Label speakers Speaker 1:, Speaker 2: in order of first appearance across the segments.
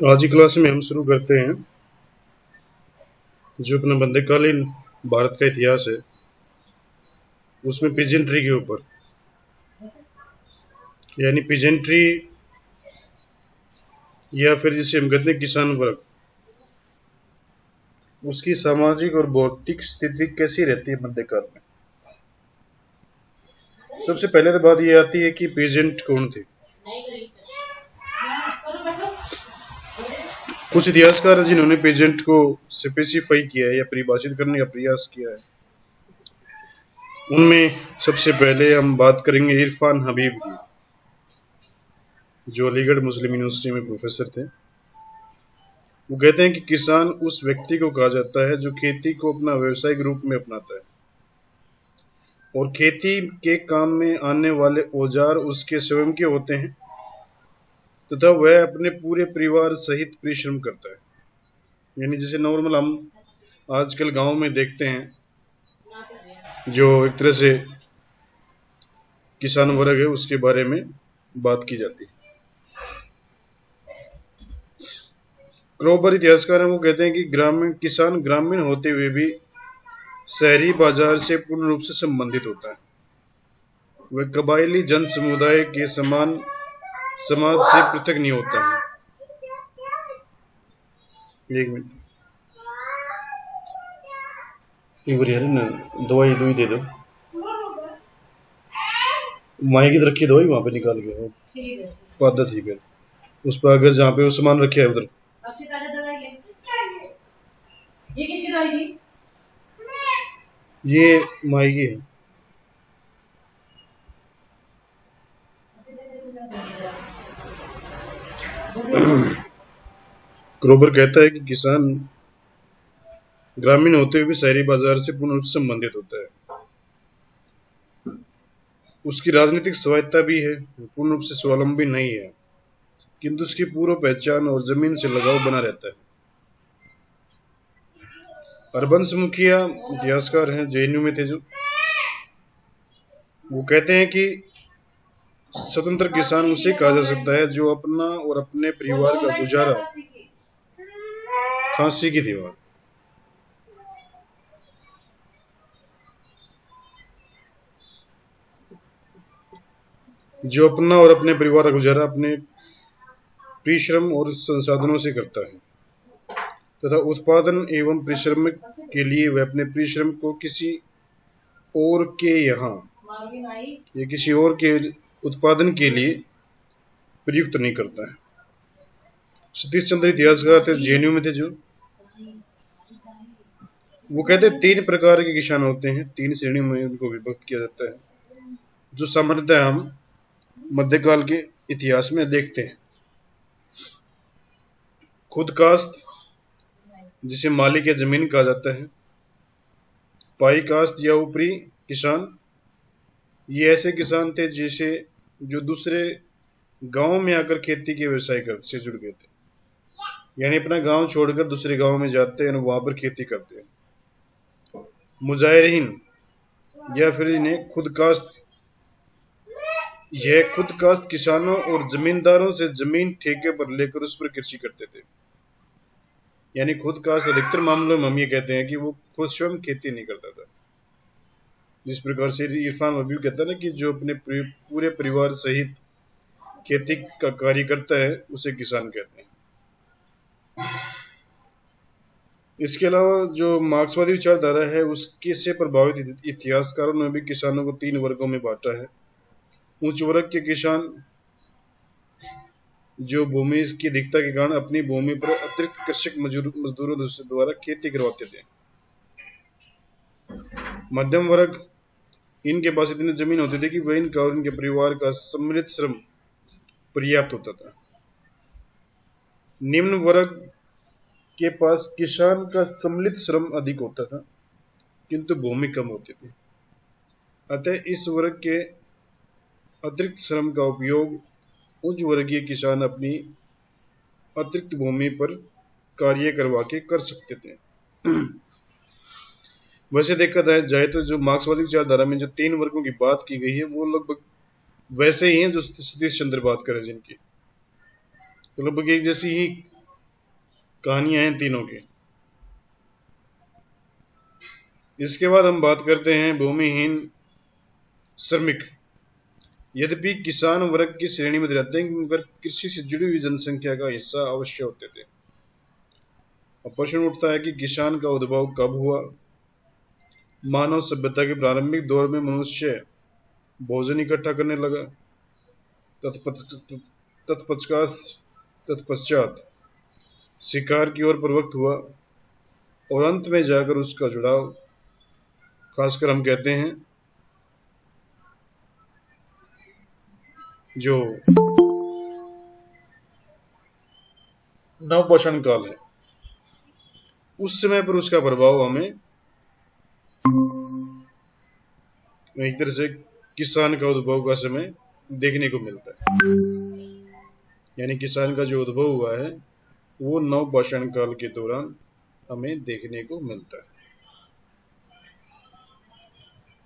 Speaker 1: आज की क्लास में हम शुरू करते हैं जो अपना मध्यकालीन भारत का इतिहास है उसमें पिजेंट्री के ऊपर। यानी पिजेंट्री या फिर जिसे हम कहते हैं किसान वर्ग, उसकी सामाजिक और भौतिक स्थिति कैसी रहती है मध्यकाल में। सबसे पहले तो बात ये आती है कि पीजेंट कौन थे। कुछ इतिहासकार हैं जिन्होंने पीजेंट को स्पेसिफाई किया है या परिभाषित करने का प्रयास किया है। उनमें सबसे पहले हम बात करेंगे इरफान हबीब की, जो अलीगढ़ मुस्लिम यूनिवर्सिटी में प्रोफेसर थे। वो कहते हैं कि किसान उस व्यक्ति को कहा जाता है जो खेती को अपना व्यवसायिक रूप में अपनाता है और खेती के काम में आने वाले औजार उसके स्वयं के होते हैं तथा वह अपने पूरे परिवार सहित परिश्रम करता है। यानी जैसे नॉर्मल हम आजकल गांव में देखते हैं, जो एक तरह से किसान वर्ग है उसके बारे में बात की जाती है। क्रोबर इतिहासकार हैं, वो कहते हैं कि किसान ग्रामीण होते हुए भी शहरी बाजार से पूर्ण रूप से संबंधित होता है। वह कबायली जन समुदाय के समान समाज से पृथक नहीं होता है। एक मिनट, एक बार यार ना दवाई दुई दे दो, माई की रखी दवाई वहां पे निकाल के पादा थी फिर उस पर अगर जहाँ पे वो सामान रखे है उधर। ये किसकी दवाई थी? ये माई की है। क्रोबर कहता है कि किसान ग्रामीण होते हुए भी शहरी बाजार से पूर्ण रूप से संबंधित होता है। उसकी राजनीतिक स्वायत्ता भी है, पूर्ण रूप से स्वावलंबी नहीं है, किंतु उसकी पूर्व पहचान और जमीन से लगाव बना रहता है। हरबंस मुखिया इतिहासकार हैं, जेएनयू में थे जो, वो कहते हैं कि स्वतंत्र किसान उसे कहा जा सकता है जो अपना और अपने परिवार का गुजारा, खांसी की थी बात, जो अपना और अपने परिवार का गुजारा अपने परिश्रम और संसाधनों से करता है तथा उत्पादन एवं परिश्रम के लिए वह अपने परिश्रम को किसी और के यहाँ या किसी और के उत्पादन के लिए प्रयुक्त नहीं करता है। सतीश चंद्र इतिहासकार थे, जेएनयू में थे जो, वो कहते हैं 3 प्रकार के किसान होते हैं, 3 श्रेणियों में उनको विभक्त किया जाता है जो सामान्यतः हम मध्यकाल के इतिहास में देखते हैं। खुद कास्त, जिसे मालिक या जमीन कहा जाता है। पाई कास्त या ऊपरी किसान, ये ऐसे किसान थे जिसे जो दूसरे गांव में आकर खेती के व्यवसाय से जुड़ गए थे, यानी अपना गांव छोड़कर दूसरे गांव में जाते हैं और वहां पर खेती करते हैं। मुजाहिरीन या फिर इन्हें खुद कास्त, यह खुद कास्त किसानों और जमींदारों से जमीन ठेके पर लेकर उस पर कृषि करते थे। यानी खुद कास्ट अधिकतर मामलों में हम ये कहते हैं कि वो खुद स्वयं खेती नहीं करता था। जिस प्रकार से इरफान अभी कहता है ना कि जो अपने पूरे परिवार सहित खेती का कार्य करता है उसे किसान कहते हैं। इसके अलावा जो मार्क्सवादी विचारधारा है उसके से प्रभावित इतिहासकारों ने भी किसानों को 3 वर्गों में बांटा है। उच्च वर्ग के किसान जो भूमि की अधिकता के कारण अपनी भूमि पर अतिरिक्त कृषक मजदूरों द्वारा खेती करवाते थे। मध्यम वर्ग, इनके पास इतनी जमीन होती थी कि वह इनका और इनके परिवार का सम्मिलित श्रम पर्याप्त होता था। निम्न वर्ग के पास किसान का सम्मिलित श्रम अधिक होता था किंतु भूमि कम होती थी। अतः इस वर्ग के अतिरिक्त श्रम का उपयोग उच्च वर्गीय किसान अपनी अतिरिक्त भूमि पर कार्य करवा के कर सकते थे। वैसे देखा जाए तो जो मार्क्सवादी विचारधारा में जो 3 वर्गों की बात की गई है वो लगभग वैसे ही हैं जो सतीश चंद्र बात करें जिनकी, तो लगभग एक जैसी ही कहानियां हैं तीनों की। इसके बाद हम बात करते हैं भूमिहीन श्रमिक। यद्यपि किसान वर्ग की श्रेणी में रहते हैं, मगर कृषि से जुड़ी हुई जनसंख्या का हिस्सा अवश्य होते थे। अब प्रश्न उठता है कि किसान का उद्भव कब हुआ। मानव सभ्यता के प्रारंभिक दौर में मनुष्य भोजन इकट्ठा करने लगा। तत्पश्चात तत्पश्चात शिकार की ओर प्रवृत्त हुआ और अंत में जाकर उसका जुड़ाव, खासकर हम कहते हैं जो नवपाषाण काल है, उस समय पर उसका प्रभाव हमें एक तरह से किसान का उद्भव का समय देखने को मिलता है। यानी किसान का जो उद्भव हुआ है वो नवपाषाण काल के दौरान हमें देखने को मिलता है।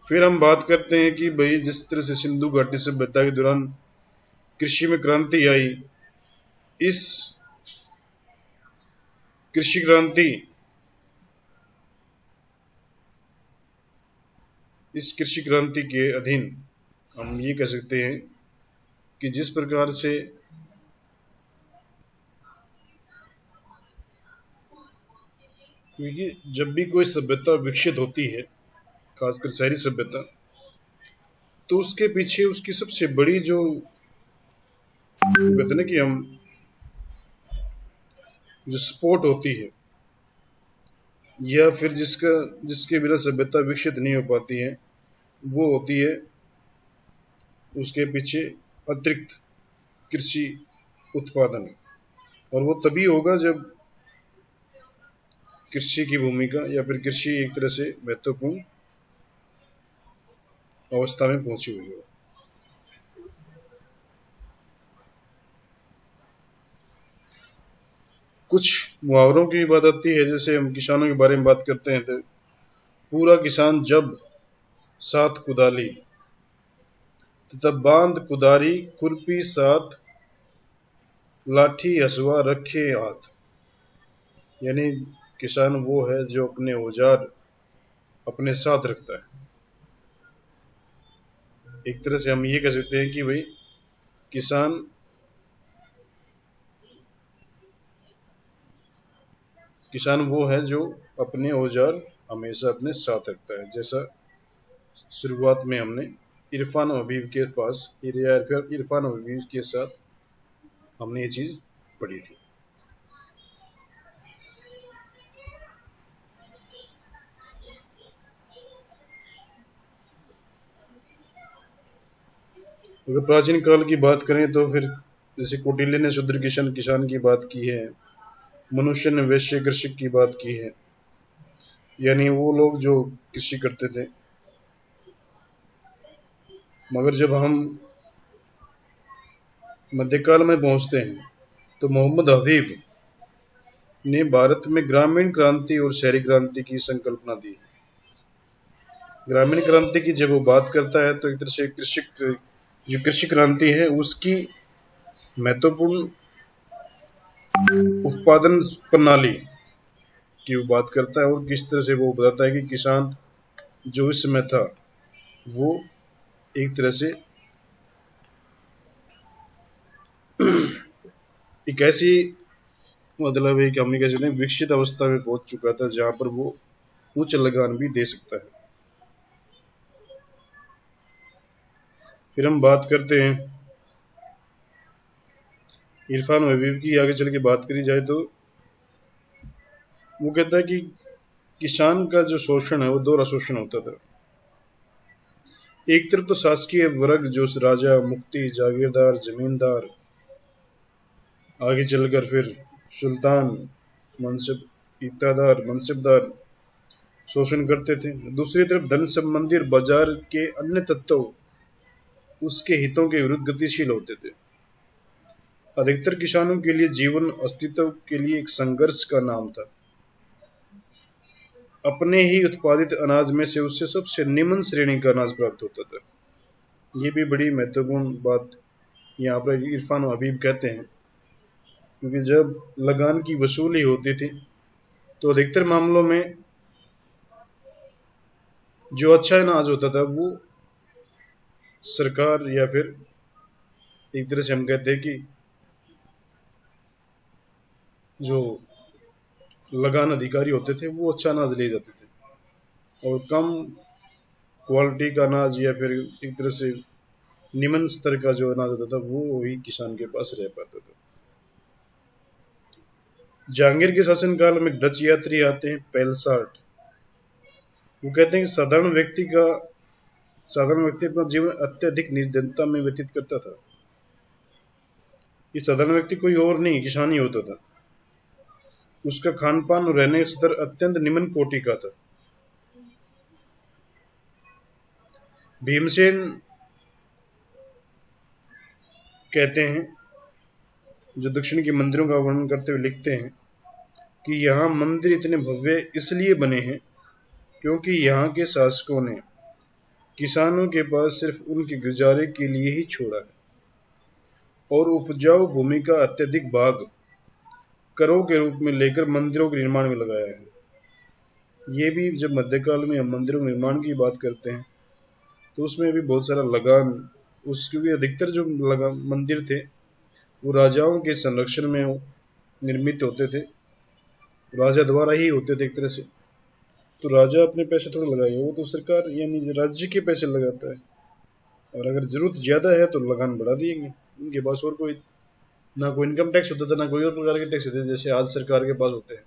Speaker 1: फिर हम बात करते हैं कि भाई जिस तरह से सिंधु घाटी सभ्यता के दौरान कृषि में क्रांति आई, इस कृषि क्रांति के अधीन हम ये कह सकते हैं कि जिस प्रकार से क्योंकि जब भी कोई सभ्यता विकसित होती है, खासकर शहरी सभ्यता, तो उसके पीछे उसकी सबसे बड़ी जो कहते हैं ना कि हम जो सपोर्ट होती है, या फिर जिसके बिना सभ्यता विकसित नहीं हो पाती है, वो होती है उसके पीछे अतिरिक्त कृषि उत्पादन। और वो तभी होगा जब कृषि की भूमिका या फिर कृषि एक तरह से महत्वपूर्ण अवस्था में पहुंची हुई हो। कुछ मुहावरों की बात आती है, जैसे हम किसानों के बारे में बात करते हैं तो पूरा किसान जब साथ कुदाली, तथा बांध कुदारी खुरपी साथ, लाठी हसुआ रखे हाथ। यानी किसान वो है जो अपने औजार अपने साथ रखता है। एक तरह से हम ये कह सकते हैं कि भाई किसान वो है जो अपने औजार हमेशा अपने साथ रखता है। जैसा शुरुआत में हमने इरफान हबीब के पास इरफान हबीब के साथ हमने ये चीज पढ़ी थी। अगर प्राचीन काल की बात करें तो फिर जैसे कौटिल्य ने शूद्र किसान की बात की है, मनुष्य ने वैश्य कृषक की बात की है। यानी वो लोग जो कृषि करते थे। मगर जब हम मध्यकाल में पहुंचते हैं तो मोहम्मद हबीब ने भारत में ग्रामीण क्रांति और शहरी क्रांति की संकल्पना दी। ग्रामीण क्रांति की जब वो बात करता है तो एक तरह से कृषि क्रांति है उसकी महत्वपूर्ण उत्पादन प्रणाली की वो बात करता है, और किस तरह से वो बताता है कि किसान जो इस समय था वो एक तरह से एक ऐसी मतलब है कि हम कह सकते हैं विकसित अवस्था में पहुंच चुका था जहां पर वो उच्च लगान भी दे सकता है। फिर हम बात करते हैं इरफान हबीब की। आगे चल के बात करी जाए तो वो कहता है कि किसान का जो शोषण है वो दोहरा शोषण होता था। एक तरफ तो शासकीय वर्ग जो राजा, मुक्ति, जागीरदार, जमींदार, आगे चलकर फिर सुल्तान, मनसबदार शोषण करते थे। दूसरी तरफ धन संबंधी और बाजार के अन्य तत्व उसके हितों के विरुद्ध गतिशील होते थे। अधिकतर किसानों के लिए जीवन अस्तित्व के लिए एक संघर्ष का नाम था। अपने ही उत्पादित अनाज में से उससे सबसे निम्न श्रेणी का अनाज प्राप्त होता था। ये भी बड़ी महत्वपूर्ण बात यहाँ पर इरफान हबीब कहते हैं क्योंकि जब लगान की वसूली होती थी तो अधिकतर मामलों में जो अच्छा अनाज होता था वो सरकार या फिर एक तरह से हम कहते हैं कि जो लगान अधिकारी होते थे वो अच्छा अनाज ले जाते थे, और कम क्वालिटी का अनाज या फिर एक तरह से निम्न स्तर का जो अनाज होता था वो वही किसान के पास रह पाता था। जहांगीर के शासनकाल में डच यात्री आते हैं पेलसार्ट। वो कहते हैं कि साधारण व्यक्ति अपना जीवन अत्यधिक निर्धनता में व्यतीत करता था। ये साधारण व्यक्ति कोई और नहीं, किसान ही होता था। उसका खान पान और रहने का स्तर अत्यंत निम्न कोटि का था। भीमसेन कहते हैं, जो दक्षिण के मंदिरों का वर्णन करते हुए लिखते हैं कि यहाँ मंदिर इतने भव्य इसलिए बने हैं क्योंकि यहाँ के शासकों ने किसानों के पास सिर्फ उनके गुजारे के लिए ही छोड़ा है, और उपजाऊ भूमि का अत्यधिक भाग करों के रूप में लेकर मंदिरों के निर्माण में लगाया है। ये भी जब मध्यकाल में हम मंदिरों के निर्माण की बात करते हैं तो उसमें भी बहुत सारा लगान, क्योंकि अधिकतर जो मंदिर थे वो राजाओं के संरक्षण में निर्मित होते थे, राजा द्वारा ही होते थे एक तरह से। तो राजा अपने पैसे थोड़ा लगाएगा, वो तो सरकार यानी राज्य के पैसे लगाता है, और अगर जरूरत ज्यादा है तो लगान बढ़ा देंगे। उनके पास और कोई ना कोई इनकम टैक्स होता था, ना कोई और प्रकार के टैक्स होते थे जैसे आज सरकार के पास होते हैं।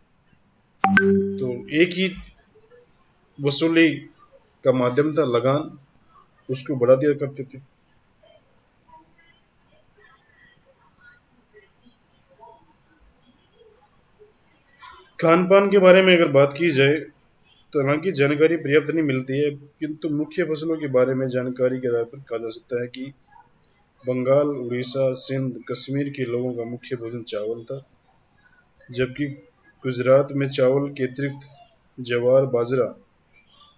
Speaker 1: तो एक ही वसूली का माध्यम था लगान, उसको बढ़ा दिया करते थे। खान पान के बारे में अगर बात की जाए तो हालांकि जानकारी पर्याप्त नहीं मिलती है, किंतु मुख्य फसलों के बारे में जानकारी के आधार पर कहा जा सकता है कि बंगाल, उड़ीसा, सिंध, कश्मीर के लोगों का मुख्य भोजन चावल था, जबकि गुजरात में चावल के अतिरिक्त ज्वार, बाजरा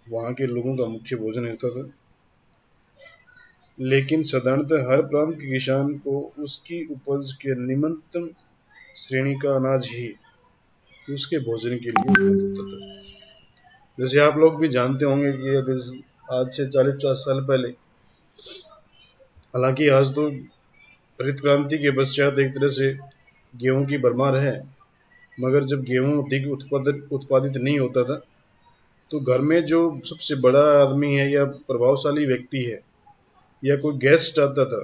Speaker 1: वहाँ के लोगों का मुख्य भोजन होता था। लेकिन साधारणतः हर प्रांत के किसान को उसकी उपज के निम्नतम श्रेणी का अनाज ही उसके भोजन के लिए उपलब्ध होता था। जैसे आप लोग भी जानते होंगे कि अगर आज से 40-50 साल पहले, हालांकि आज तो हरित क्रांति के पश्चात एक तरह से गेहूं की भरमार है, मगर जब गेहूं अधिक उत्पादित नहीं होता था तो घर में जो सबसे बड़ा आदमी है या प्रभावशाली व्यक्ति है या कोई गेस्ट आता था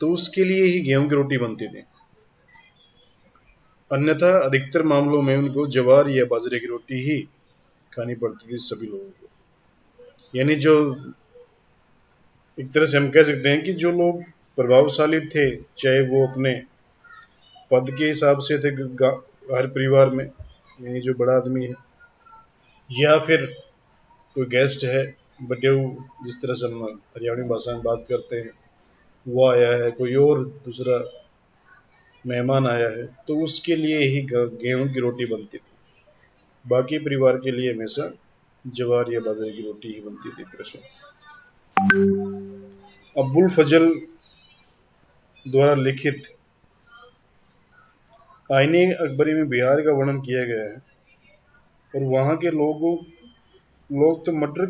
Speaker 1: तो उसके लिए ही गेहूं की रोटी बनती थी, अन्यथा अधिकतर मामलों में उनको ज्वार या बाजरे की रोटी ही खानी पड़ती थी सभी लोगों को। यानी जो एक तरह से हम कह सकते हैं कि जो लोग प्रभावशाली थे, चाहे वो अपने पद के हिसाब से थे हर परिवार में, यानी जो बड़ा आदमी है, या फिर कोई गेस्ट है, बटेऊ जिस तरह से हम हरियाणवी भाषा में बात करते हैं, वो आया है, कोई और दूसरा मेहमान आया है, तो उसके लिए ही गेहूं की रोटी बनती थी। बाकी परिवार के लिए हमेशा ज्वार या बाजरे की रोटी ही बनती थी। तरह से अबुल फजल द्वारा लिखित आईने अकबरी में बिहार का वर्णन किया गया है, और वहां के लोग तो मटर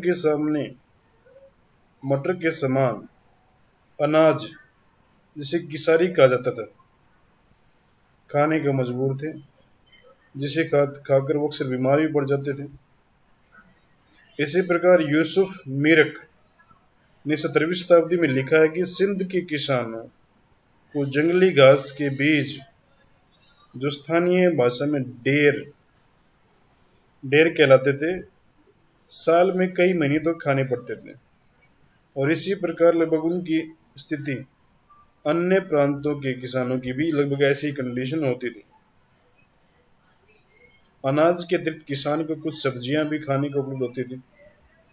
Speaker 1: के समान अनाज जिसे किसारी कहा जाता था खाने का मजबूर थे, जिसे खाकर वो अक्सर बीमार भी पड़ जाते थे। इसी प्रकार यूसुफ मीरक ने 17वीं शताब्दी में लिखा है कि सिंध के किसानों को जंगली घास के बीज, जो स्थानीय भाषा में डेर कहलाते थे, साल में कई महीने तक खाने पड़ते थे, और इसी प्रकार लगभग उनकी स्थिति अन्य प्रांतों के किसानों की भी लगभग ऐसी कंडीशन होती थी। अनाज के अतिरिक्त किसान को कुछ सब्जियां भी खाने को उपलब्ध होती थी।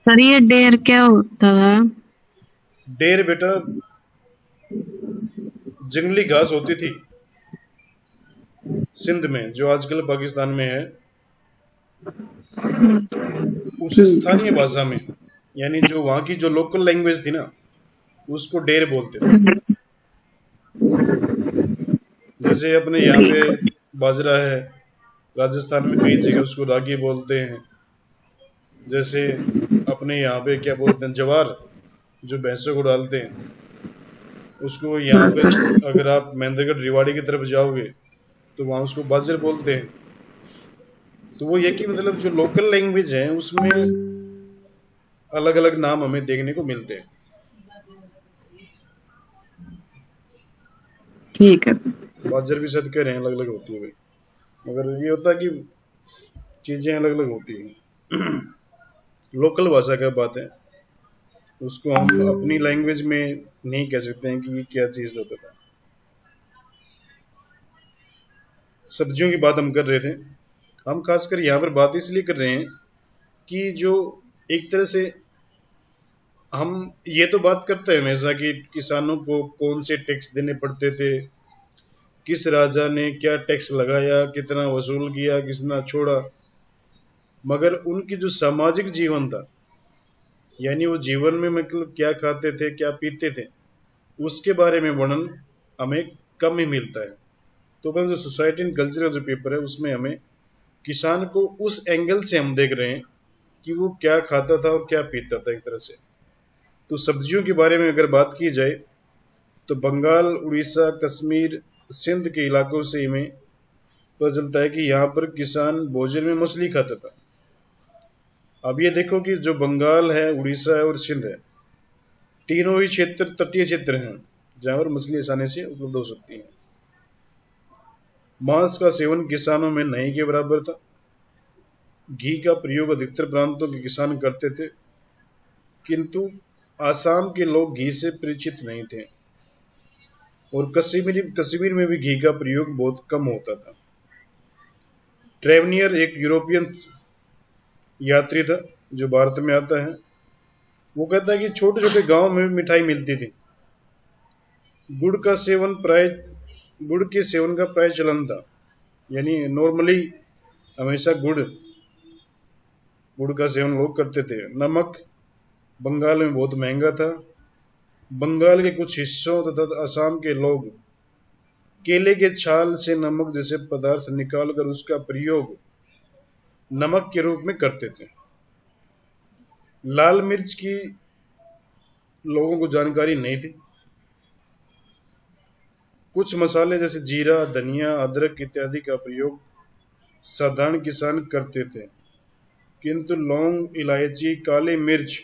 Speaker 2: सर ये डेर क्या होता है?
Speaker 1: डेर बेटा जंगली घास होती थी सिंध में, जो आजकल पाकिस्तान में है, उस स्थानीय भाषा में, यानी जो वहां की जो लोकल लैंग्वेज थी ना, उसको डेर बोलते थे। जैसे अपने यहाँ पे बाजरा है, राजस्थान में कई जगह उसको रागी बोलते हैं। जैसे अपने यहाँ पे क्या बोलते हैं, जवार, जो भैंसों को डालते हैं, उसको यहाँ पे अगर आप महेंद्रगढ़ रेवाड़ी की तरफ जाओगे तो वहाँ उसको बाजर बोलते हैं। तो वो ये कि मतलब जो लोकल लैंग्वेज है उसमें अलग अलग नाम हमें देखने को मिलते हैं।
Speaker 2: ठीक है।
Speaker 1: बाजर भी शायद कह रहे हैं अलग अलग होती है भाई, मगर ये होता है कि चीजें अलग अलग होती हैं। लोकल भाषा का बात है, उसको हम अपनी लैंग्वेज में नहीं कह सकते हैं कि ये क्या चीज होता था। सब्जियों की बात हम कर रहे थे, हम खासकर यहाँ पर बात इसलिए कर रहे हैं कि जो एक तरह से हम ये तो बात करते हैं हमेशा कि किसानों को कौन से टैक्स देने पड़ते थे, किस राजा ने क्या टैक्स लगाया, कितना वसूल किया, कितना छोड़ा, मगर उनकी जो सामाजिक जीवन था, यानी वो जीवन में मतलब क्या खाते थे, क्या पीते थे, उसके बारे में वर्णन हमें कम ही मिलता है। तो जो सोसाइटी एंड कल्चर का जो पेपर है उसमें हमें किसान को उस एंगल से हम देख रहे हैं कि वो क्या खाता था और क्या पीता था एक तरह से। तो सब्जियों के बारे में अगर बात की जाए तो बंगाल, उड़ीसा, कश्मीर, सिंध के इलाकों से हमें पता चलता है कि यहाँ पर किसान भोजन में मछली खाता था। अब ये देखो कि जो बंगाल है, उड़ीसा है और सिंध है, तीनों ही क्षेत्र तटीय क्षेत्र हैं जहाँ पर मछली आसानी से उपलब्ध हो सकती है। मांस का सेवन किसानों में नहीं के बराबर था। घी का प्रयोग अधिकतर प्रांतों के किसान करते थे, किंतु आसाम के लोग घी से परिचित नहीं थे और कश्मीर में भी घी का प्रयोग बहुत कम होता था। ट्रेवनियर एक यूरोपियन यात्री था जो भारत में आता है। वो कहता है कि छोटे छोटे गांव में मिठाई मिलती थी। गुड़ के सेवन का प्राय चलन था, यानी नॉर्मली हमेशा गुड़ का सेवन लोग करते थे। नमक बंगाल में बहुत महंगा था। बंगाल के कुछ हिस्सों तथा असम के लोग केले के छाल से नमक जैसे पदार्थ निकालकर उसका प्रयोग नमक के रूप में करते थे। लाल मिर्च की लोगों को जानकारी नहीं थी। कुछ मसाले जैसे जीरा, धनिया, अदरक इत्यादि का प्रयोग साधारण किसान करते थे, किंतु लौंग, इलायची, काली मिर्च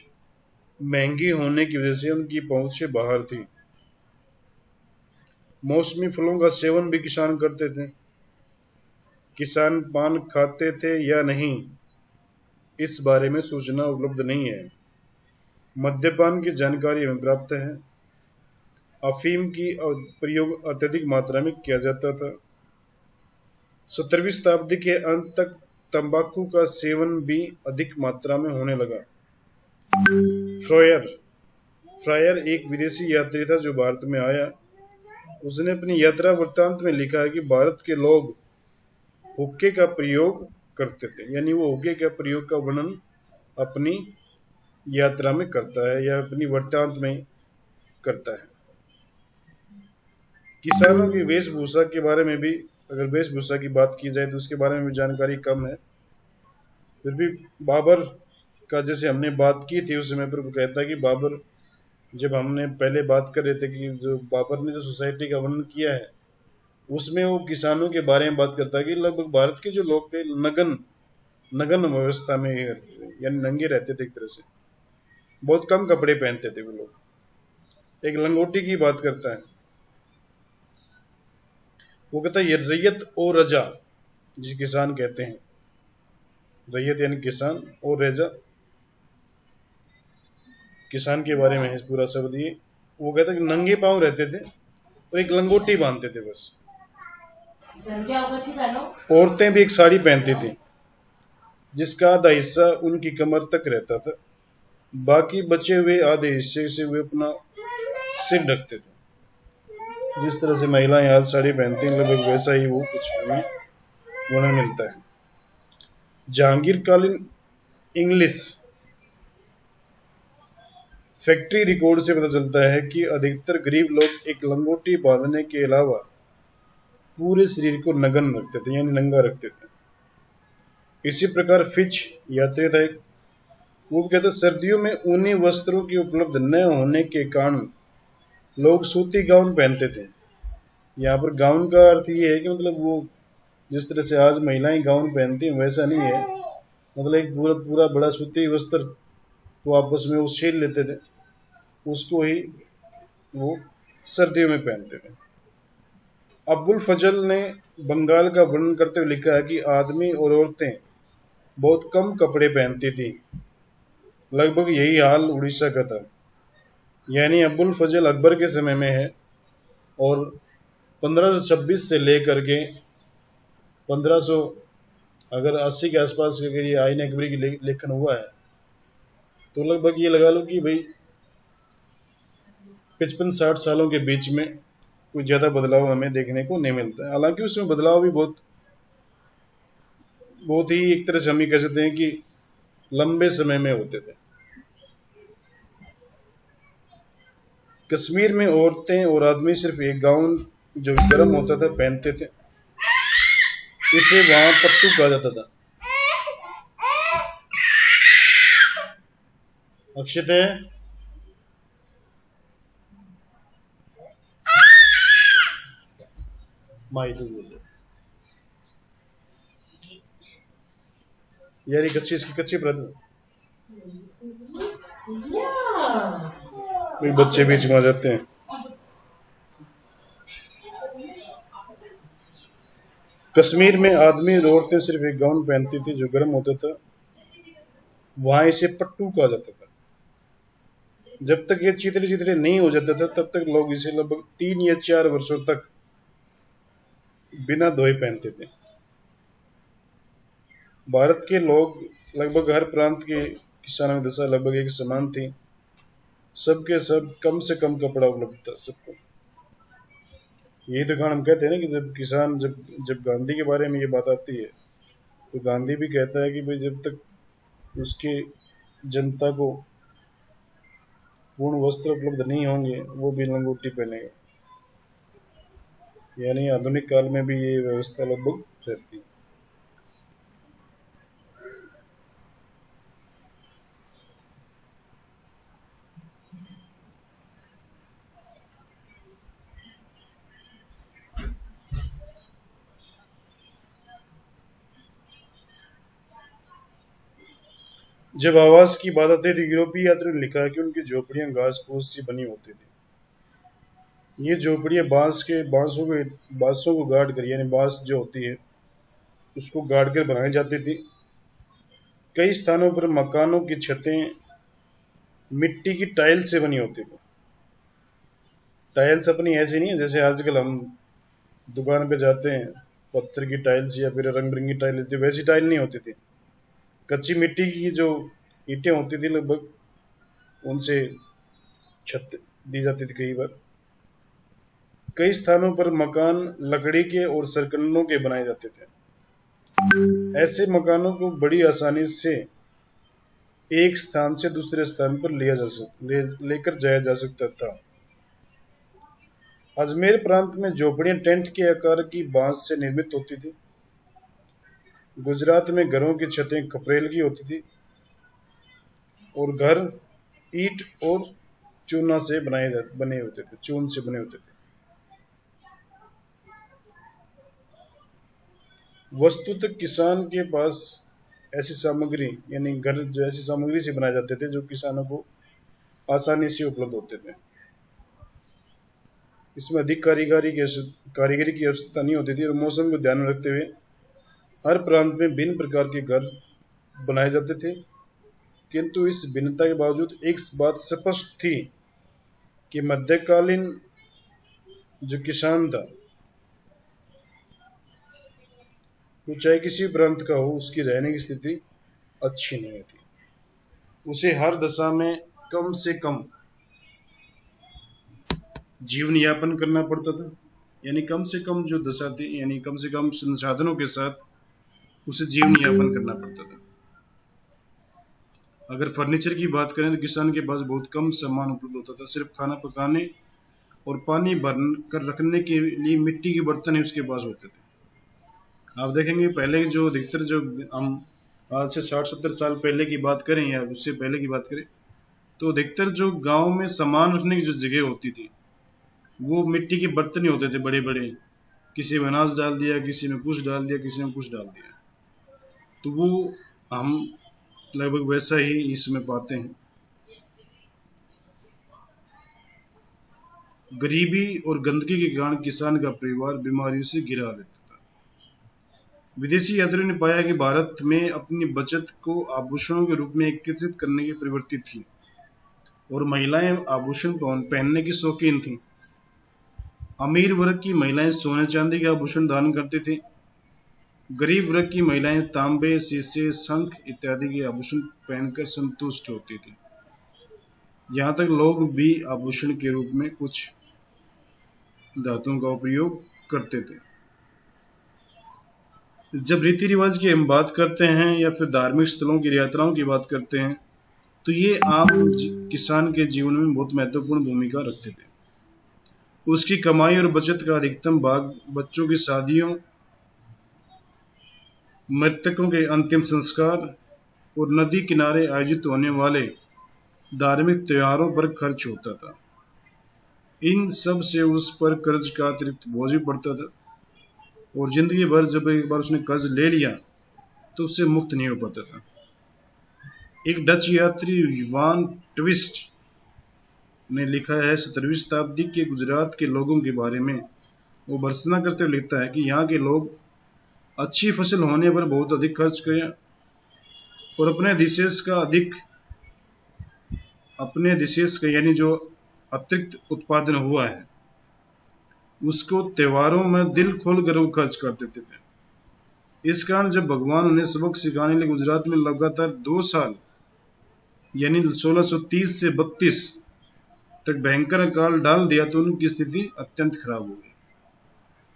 Speaker 1: महंगी होने की वजह से उनकी पहुंच से बाहर थी। मौसमी फलों का सेवन भी किसान करते थे। किसान पान खाते थे या नहीं, इस बारे में सूचना उपलब्ध नहीं है। मद्यपान की जानकारी हमें प्राप्त है। अफीम की प्रयोग अत्यधिक मात्रा में किया जाता था। 17वीं शताब्दी के अंत तक तंबाकू का सेवन भी अधिक मात्रा में होने लगा। फ्रायर एक विदेशी यात्री था जो भारत में आया। उसने अपनी यात्रा वृत्तांत में लिखा है कि भारत के लोग हुक्के का प्रयोग करते थे, यानी वो हुक्के का प्रयोग का वर्णन अपनी यात्रा में करता है या अपनी वृत्तांत में करता है। किसानों की वेशभूषा के बारे में भी, अगर वेशभूषा की बात की जाए तो उसके बारे में भी जानकारी कम है। फिर भी बाबर का जैसे हमने बात की थी उस समय पर वो कहता है कि बाबर, जब हमने पहले बात कर रहे थे कि जो बाबर ने जो सोसाइटी का वर्णन किया है उसमें वो किसानों के बारे में बात करता है कि लगभग भारत के जो लोग थे नगन व्यवस्था में यानी नंगे रहते थे, एक तरह से बहुत कम कपड़े पहनते थे वो लोग। एक लंगोटी की बात करता है, वो कहता है ये रैयत और रजा, जिसे किसान कहते हैं, रैयत यानी किसान और रजा किसान के बारे में है पूरा शब्द ये। वो कहता है कि नंगे पांव रहते थे और एक लंगोटी बांधते थे बस। औरतें भी एक साड़ी पहनती थी जिसका आधा हिस्सा उनकी कमर तक रहता था, बाकी बचे हुए आधे हिस्से से वे अपना सिर ढकते थे। जिस तरह से महिलाएं आज साड़ी पहनती हैं लगभग वैसा ही वो कुछ हमें होना मिलता है। जहांगीर कालीन इंग्लिश फैक्ट्री रिकॉर्ड से पता चलता है कि अधिकतर गरीब लोग एक लंगोटी बांधने के अलावा पूरे शरीर को नग्न रखते थे, यानी नंगा रखते थे। इसी प्रकार फिच यात्री था एक, वो कहते सर्दियों में ऊनी वस्त्रों की उपलब्ध न होने के कारण लोग सूती गाउन पहनते थे। यहाँ पर गाउन का अर्थ ये है कि मतलब वो जिस तरह से आज महिलाएं गाउन पहनती हैं वैसा नहीं है, मतलब एक पूरा पूरा बड़ा सूती वस्त्र को आपस में वो छील लेते थे, उसको ही वो सर्दियों में पहनते थे। अबुल फजल ने बंगाल का वर्णन करते हुए लिखा है कि आदमी और औरतें बहुत कम कपड़े पहनती थी। लगभग यही हाल उड़ीसा का था। यानी अबुल फजल अकबर के समय में है और 1526 से लेकर के 1500 अगर 80 के आसपास अगर ये आईन अकबरी की लेखन हुआ है तो लगभग ये लगा लो कि भाई 55-60 सालों के बीच में कोई ज्यादा बदलाव हमें देखने को नहीं मिलता है। हालांकि उसमें बदलाव भी बहुत बहुत ही एक तरह से हम ये कह सकते हैं कि लंबे समय में होते थे। कश्मीर में औरतें और आदमी सिर्फ एक गाउन जो गर्म होता था पहनते थे, इसे वहां पट्टू कहा जाता था। अक्षित है माई तो बोल यार, कच्ची इसकी कच्ची प्रत बच्चे बीच में आ जाते हैं। कश्मीर में आदमी और औरतें सिर्फ एक गाउन पहनती थी जो गर्म होता था, वहां इसे पट्टू कहा जाता था। जब तक ये चितरे चितरे नहीं हो जाता था तब तक लोग इसे लगभग 3 या 4 वर्षों तक बिना धोए पहनते थे। भारत के लोग लगभग हर प्रांत के किसानों में दशा लगभग एक समान थी। सबके सब कम से कम कपड़ा उपलब्ध था सबको। यही तो कारण हम कहते हैं ना कि जब किसान जब गांधी के बारे में ये बात आती है तो गांधी भी कहता है कि भाई जब तक उसकी जनता को पूर्ण वस्त्र उपलब्ध नहीं होंगे वो भी लंगोटी पहनेगा। यानी आधुनिक काल में भी ये व्यवस्था लगभग रहती है। जब आवास की बात आती है तो यूरोपीय यात्रियों ने लिखा है कि उनकी झोपड़ियां घास फूस से बनी होती थी। ये झोपड़ियां बांसों को गाड़ कर, यानी बांस जो होती है उसको गाड़ कर बनाई जाती थी। कई स्थानों पर मकानों की छतें मिट्टी की टाइल से बनी होती थी। टाइल्स अपनी ऐसी नहीं है जैसे आजकल हम दुकान पे जाते हैं पत्थर की टाइल्स या फिर रंग बिरंगी टाइल होती, वैसी टाइल नहीं होती थी। कच्ची मिट्टी की जो ईंटें होती थी लगभग उनसे छत दी जाती थी। कई बार कई स्थानों पर मकान लकड़ी के और सरकंडों के बनाए जाते थे। ऐसे मकानों को बड़ी आसानी से एक स्थान से दूसरे स्थान पर लेकर जाया जा सकता था। अजमेर प्रांत में झोपड़ियां टेंट के आकार की बांस से निर्मित होती थी। गुजरात में घरों की छतें खपरेल की होती थी और घर ईंट और चूना से बने होते थे, चून से बने होते थे। वस्तुतः किसान के पास ऐसी सामग्री यानी घर जो ऐसी सामग्री से बनाए जाते थे जो किसानों को आसानी से उपलब्ध होते थे। इसमें अधिक कारीगरी की आवश्यकता नहीं होती थी और मौसम को ध्यान में रखते हुए हर प्रांत में भिन्न प्रकार के घर बनाए जाते थे। किंतु इस भिन्नता के बावजूद एक बात स्पष्ट थी कि मध्यकालीन जो किसान था वो चाहे किसी प्रांत का हो, उसकी रहने की स्थिति अच्छी नहीं थी। उसे हर दशा में कम से कम जीवन यापन करना पड़ता था। यानी कम से कम जो दशा थी, यानी कम से कम संसाधनों के साथ उसे जीवन यापन करना पड़ता था। अगर फर्नीचर की बात करें तो किसान के पास बहुत कम सामान उपलब्ध होता था। सिर्फ खाना पकाने और पानी भर कर रखने के लिए मिट्टी के बर्तन ही उसके पास होते थे। आप देखेंगे पहले जो अधिकतर जो हम आज से 60-70 साल पहले की बात करें या उससे पहले की बात करें, तो अधिकतर जो गांव में सामान रखने की जो जगह होती थी वो मिट्टी के बर्तन ही होते थे बड़े बड़े। किसी में अनाज डाल दिया, किसी में कुछ डाल दिया, किसी में कुछ डाल दिया। तो वो हम लगभग वैसा ही इसमें पाते हैं। गरीबी और गंदगी के कारण किसान का परिवार बीमारियों से घिरा रहता था। विदेशी यात्रियों ने पाया कि भारत में अपनी बचत को आभूषणों के रूप में एकत्रित करने की प्रवृत्ति थी और महिलाएं आभूषण पहनने की शौकीन थीं। अमीर वर्ग की महिलाएं सोने चांदी के आभूषण धारण करती थी। गरीब वर्ग की महिलाएं तांबे, शीशे, शंख इत्यादि के आभूषण पहनकर संतुष्ट होती थी। यहाँ तक लोग भी आभूषण के रूप में कुछ धातुओं का उपयोग करते थे। जब रीति रिवाज की हम बात करते हैं या फिर धार्मिक स्थलों की यात्राओं की बात करते हैं, तो ये आम किसान के जीवन में बहुत महत्वपूर्ण भूमिका रखते थे। उसकी कमाई और बचत का अधिकतम भाग बच्चों की शादियों, मृतकों के अंतिम संस्कार और नदी किनारे आयोजित होने वाले धार्मिक त्योहारों पर खर्च होता था। इन सब से उस पर कर्ज का अतिरिक्त बोझ भी पड़ता था और जिंदगी भर जब एक बार उसने कर्ज ले लिया तो उससे मुक्त नहीं हो पाता था। एक डच यात्री वान ट्विस्ट ने लिखा है 17वीं शताब्दी के गुजरात के लोगों के बारे में। वो भर्त्सना करते हुए लिखता है कि यहाँ के लोग अच्छी फसल होने पर बहुत अधिक खर्च करें और अपने अधिशेष का यानी जो अतिरिक्त उत्पादन हुआ है उसको त्योहारों में दिल खोल कर वो खर्च कर देते थे। इस कारण जब भगवान उन्हें सबक सिखाने लिए गुजरात में लगातार 2 साल यानी 1630 से 32 तक भयंकर अकाल डाल दिया तो उनकी स्थिति अत्यंत खराब हो गई।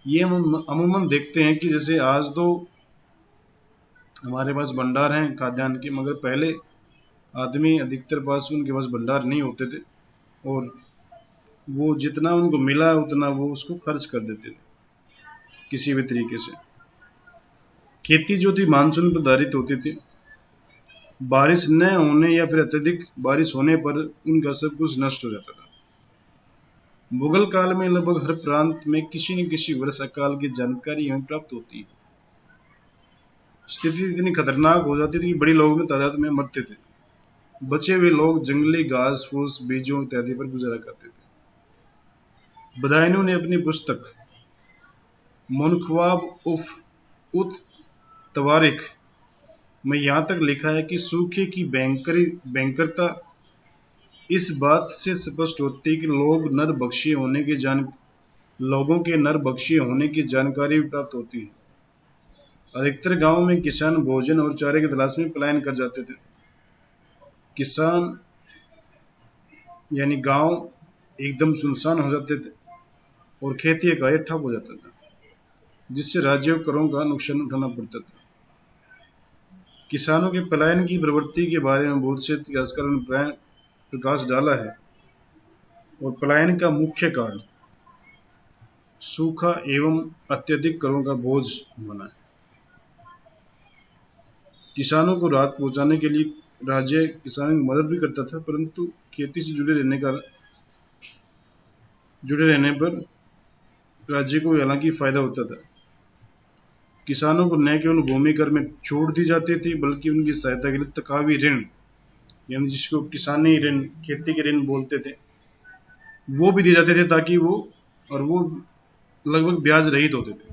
Speaker 1: ये हम अमूमन देखते हैं कि जैसे आज तो हमारे पास भंडार हैं खाद्यान्न के, मगर पहले आदमी अधिकतर पास उनके पास भंडार नहीं होते थे और वो जितना उनको मिला उतना वो उसको खर्च कर देते थे किसी भी तरीके से। खेती जो थी मानसून पर आधारित होती थी। बारिश न होने या फिर अत्यधिक बारिश होने पर उनका सब कुछ नष्ट हो जाता था। मुगल काल में लगभग हर प्रांत में किसी न किसी वर्षा काल की जानकारी हमें प्राप्त होती है। स्थिति इतनी खतरनाक हो जाती थी कि बड़ी लोगों में तादाद में मरते थे। बचे हुए लोग जंगली घास फूस, बीजों इत्यादि पर गुजारा करते थे। बदायूं ने अपनी पुस्तक मुनख्वाब उत तवारिख में यहाँ तक लिखा है कि सूखे की भयंकरता इस बात से स्पष्ट होती है कि लोगों के नर भक्षी होने की जानकारी भी प्राप्त होती है। अधिकतर गांवों में किसान भोजन और चारे की तलाश में पलायन कर जाते थे। किसान यानी गांव एकदम सुनसान हो जाते थे और खेती का कार्य ठप हो जाता था, जिससे राज्य को करों का नुकसान उठाना पड़ता था। किसानों के पलायन की प्रवृत्ति के बारे में बहुत से इतिहासकारों ने प्रकाश डाला है और पलायन का मुख्य कारण सूखा एवं अत्यधिक करों का बोझ होना है। किसानों को राहत पहुंचाने के लिए राज्य किसानों की मदद भी करता था, परंतु खेती से जुड़े रहने पर राज्य को हालांकि फायदा होता था। किसानों को न केवल भूमि कर में छूट दी जाती थी बल्कि उनकी सहायता के लिए तकावी ऋण यानी जिसको किसानी ऋण, खेती के ऋण बोलते थे, वो भी दिए जाते थे ताकि वो लगभग ब्याज रहित होते थे।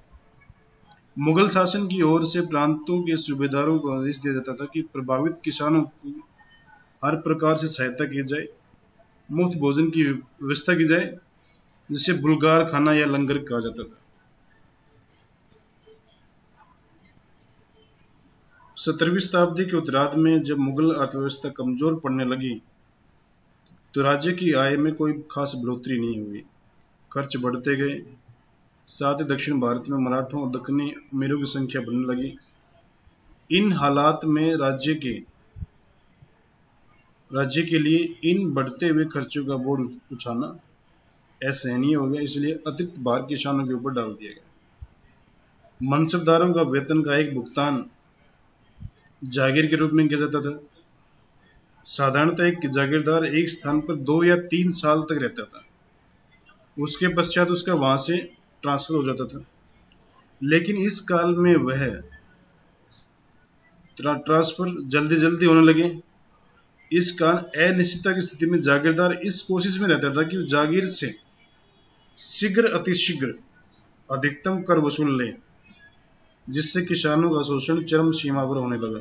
Speaker 1: मुगल शासन की ओर से प्रांतों के सूबेदारों को आदेश दिया जाता था कि प्रभावित किसानों को हर प्रकार से सहायता की जाए, मुफ्त भोजन की व्यवस्था की जाए, जिसे बुलगार खाना या लंगर कहा जाता था। 17वीं शताब्दी के उत्तरार्ध में जब मुगल अर्थव्यवस्था कमजोर पड़ने लगी तो राज्य की आय में कोई खास बढ़ोतरी नहीं हुई। खर्च बढ़ते गए। साथ ही दक्षिण भारत में मराठों और दक्कनी अमीरों की संख्या बढ़ने लगी। इन हालात में राज्य के लिए इन बढ़ते हुए खर्चों का बोझ उठाना असहनीय हो गया, इसलिए अतिरिक्त भार किसानों के ऊपर डाल दिया गया। मनसबदारों का वेतन का एक भुगतान जागीर के रूप में किया जाता था। साधारणतः एक जागीरदार एक स्थान पर 2 या 3 साल तक रहता था, उसके पश्चात उसका वहां से ट्रांसफर हो जाता था। लेकिन इस काल में वह ट्रांसफर जल्दी जल्दी होने लगे। इस कारण अनिश्चितता की स्थिति में जागीरदार इस कोशिश में रहता था कि जागीर से शीघ्र अतिशीघ्र अधिकतम कर वसूल ले, जिससे किसानों का शोषण चरम सीमा पर होने लगा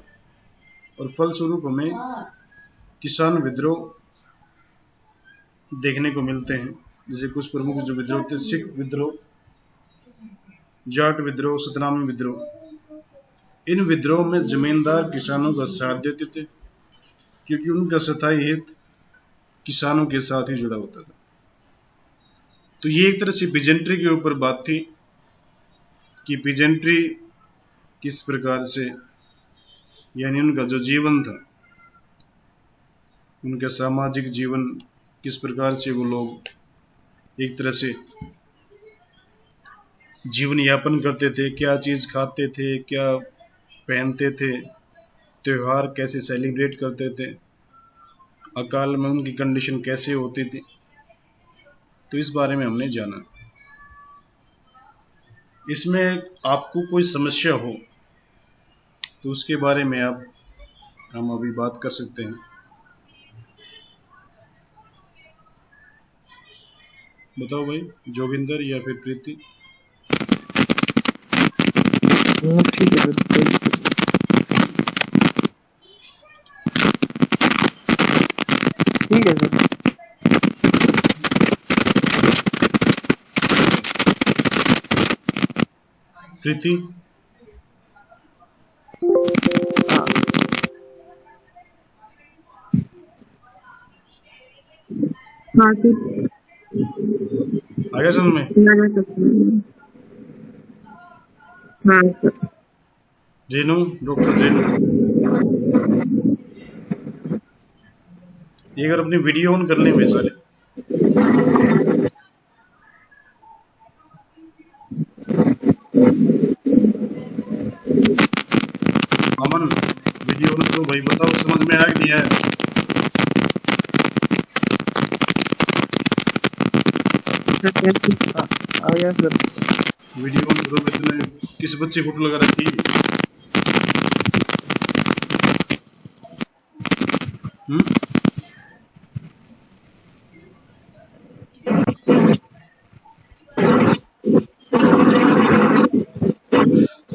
Speaker 1: और फलस्वरूप हमें किसान विद्रोह देखने को मिलते हैं। जैसे कुछ प्रमुख जो विद्रोह थे, सिख विद्रोह, जाट विद्रोह, सतनामी विद्रोह। इन विद्रोह में जमींदार किसानों का साथ देते थे, क्योंकि उनका स्थायी हित किसानों के साथ ही जुड़ा होता था। तो ये एक तरह से पीजेंट्री के ऊपर बात थी कि पीजेंट्री किस प्रकार से, यानी उनका जो जीवन था, उनका सामाजिक जीवन किस प्रकार से वो लोग एक तरह से जीवन यापन करते थे, क्या चीज़ खाते थे, क्या पहनते थे, त्योहार कैसे सेलिब्रेट करते थे, अकाल में उनकी कंडीशन कैसे होती थी। तो इस बारे में हमने जाना। इसमें आपको कोई समस्या हो तो उसके बारे में हम अभी बात कर सकते हैं। बताओ भाई, जोगिंदर या फिर प्रीति।
Speaker 3: ठीक है सर, ठीक है सर।
Speaker 1: प्रीति,
Speaker 3: हाँ
Speaker 2: हाँ सर,
Speaker 1: आ गया समझ में?
Speaker 2: लगा सकते हैं। हाँ सर।
Speaker 1: रेनू, डॉक्टर रेनू, ये अगर अपनी वीडियो ऑन कर लें भाई सारे। अमन, वीडियो ऑन करो भाई, बताओ समझ में आया कि नहीं आया?
Speaker 3: आ गया सर।
Speaker 1: वीडियो ऑन करो। इतने किस बच्चे फोटो लगा रखी?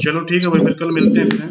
Speaker 1: चलो ठीक है भाई, फिर कल मिलते हैं फिर।